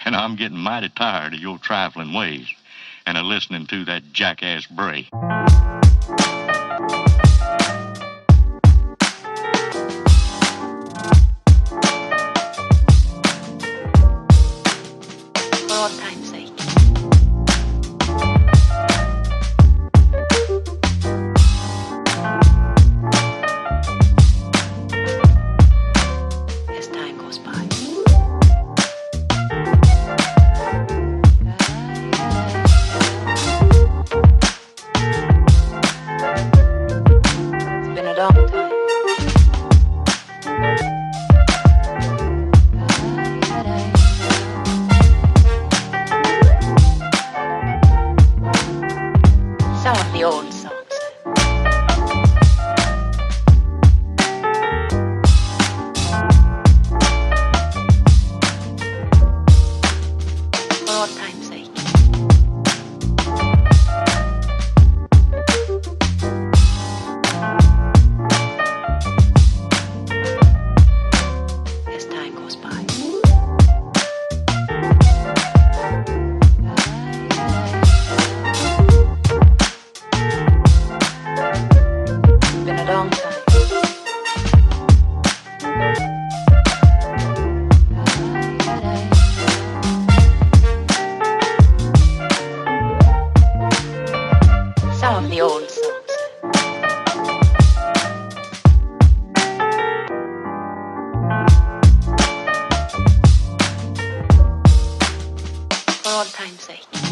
and I'm getting mighty tired of your trifling ways and of listening to that jackass Bray. For old time's sake. As time goes by. It's been a long time. Some of the old songs. For old time's sake. As time goes by. It's been a long time. Some of the old songs. For old time's sake.